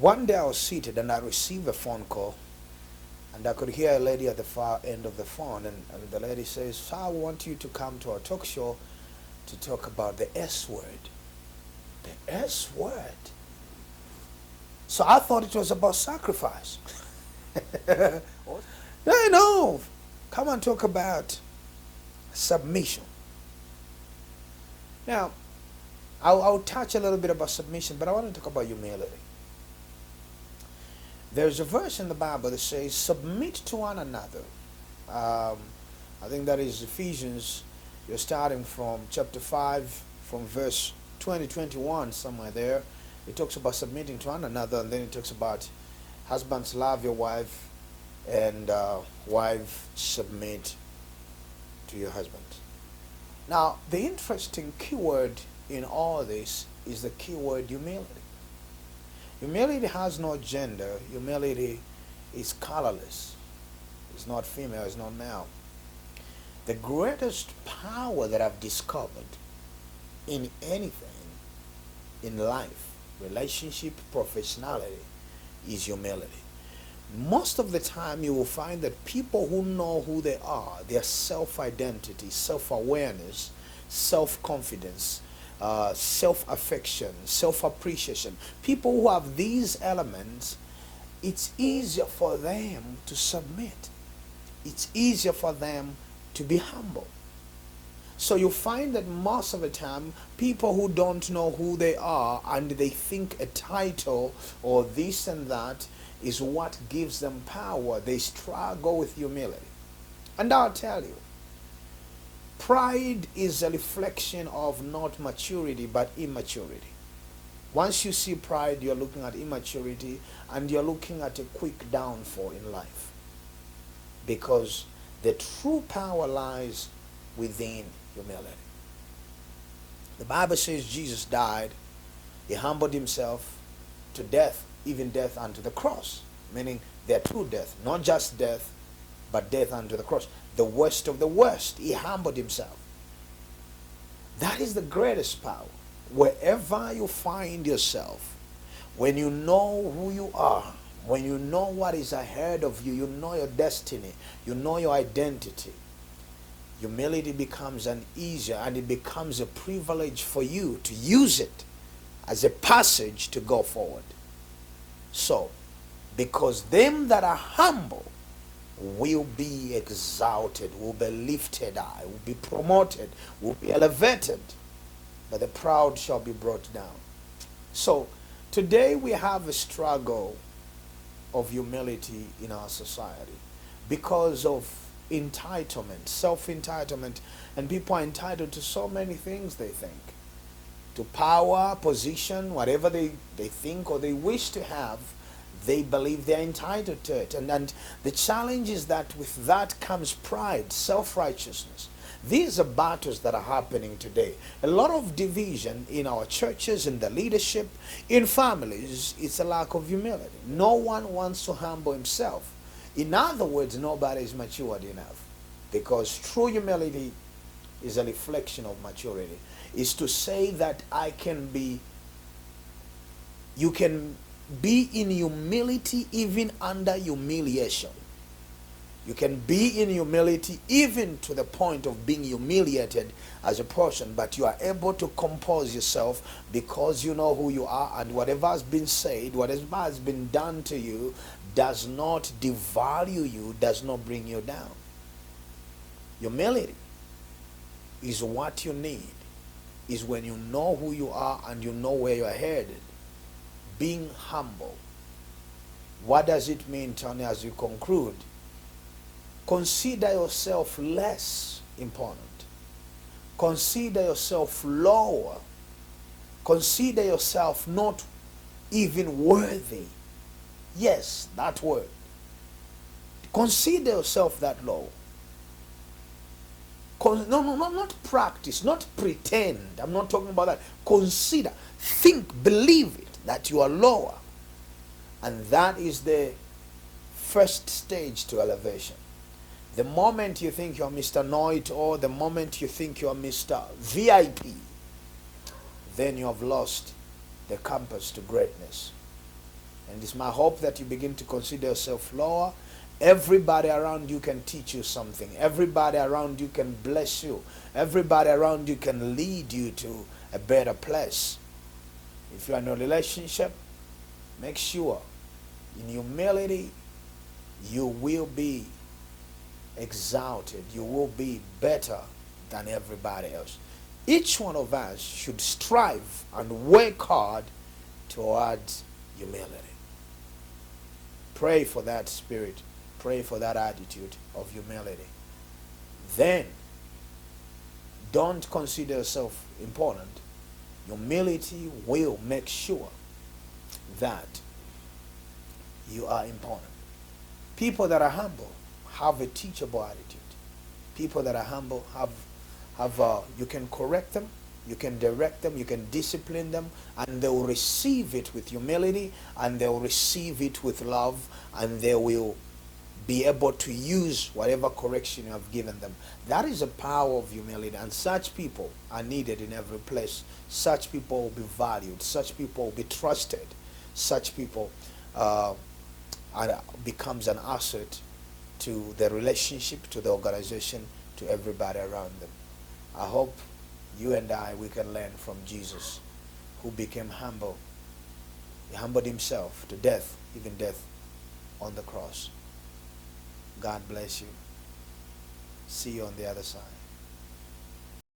One day I was seated and I received a phone call, and I could hear a lady at the far end of the phone, and the lady says, "So I want you to come to our talk show to talk about the S word." The S word. So I thought it was about sacrifice. No, come and talk about submission. Now, I'll touch a little bit about submission, but I want to talk about humility. There's a verse in the Bible that says, "Submit to one another." I think that is Ephesians. You're starting from chapter 5, from verse 20, 21, somewhere there. It talks about submitting to one another, and then it talks about husbands love your wife, and wife submit to your husband. Now, the interesting keyword in all this is the keyword humility. Humility has no gender. Humility is colorless. It's not female, it's not male. The greatest power that I've discovered in anything in life, relationship, professionality, is humility. Most of the time you will find that people who know who they are, their self-identity, self-awareness, self-confidence, self-affection, self-appreciation, people who have these elements, it's easier for them to submit. It's easier for them to be humble. So you find that most of the time, people who don't know who they are and they think a title or this and that is what gives them power, they struggle with humility. And I'll tell you, pride is a reflection of not maturity but immaturity. Once you see pride, you're looking at immaturity and you're looking at a quick downfall in life. Because the true power lies within humility. The Bible says Jesus died, he humbled himself to death, even death unto the cross. Meaning there are two deaths, not just death, but death unto the cross. The worst of the worst, he humbled himself. That is the greatest power. Wherever you find yourself, when you know who you are, when you know what is ahead of you, you know your destiny, you know your identity, humility becomes an easier and it becomes a privilege for you to use it as a passage to go forward. So, because them that are humble will be exalted, will be lifted high, will be promoted, will be elevated, but the proud shall be brought down. So, today we have a struggle of humility in our society because of entitlement, self-entitlement, and people are entitled to so many things they think. To power, position, whatever they think or they wish to have, they believe they're entitled to it. And the challenge is that with that comes pride, self-righteousness. These are battles that are happening today. A lot of division in our churches, in the leadership, in families. It's a lack of humility. No one wants to humble himself. In other words, nobody is matured enough. Because true humility is a reflection of maturity. Is to say that you can be in humility even under humiliation. You can be in humility even to the point of being humiliated as a person, but you are able to compose yourself because you know who you are, and whatever has been said, whatever has been done to you does not devalue you, does not bring you down. Humility is what you need, is when you know who you are and you know where you are headed. Being humble. What does it mean, Tony, as you conclude? Consider yourself less important. Consider yourself lower. Consider yourself not even worthy. Yes, that word. Consider yourself that low. No, not practice, not pretend. I'm not talking about that. Consider, think, believe it, that you are lower. And that is the first stage to elevation. The moment you think you're Mr. Know-it-all, the moment you think you're Mr. VIP, then you have lost the compass to greatness. And it's my hope that you begin to consider yourself lower. Everybody around you can teach you something. Everybody around you can bless you. Everybody around you can lead you to a better place. If you're in a relationship, make sure in humility you will be exalted. You will be better than everybody else. Each one of us should strive and work hard towards humility. Pray for that spirit. Pray for that attitude of humility. Then, don't consider yourself important. Humility will make sure that you are important. People that are humble have a teachable attitude. People that are humble you can correct them, you can direct them, you can discipline them, and they will receive it with humility, and they will receive it with love, and they will be able to use whatever correction you have given them. That is the power of humility, and such people are needed in every place. Such people will be valued. Such people will be trusted. Such people becomes an asset to the relationship, to the organization, to everybody around them. I hope you and we can learn from Jesus, who became humble. He humbled himself to death, even death on the cross. God bless you. See you on the other side.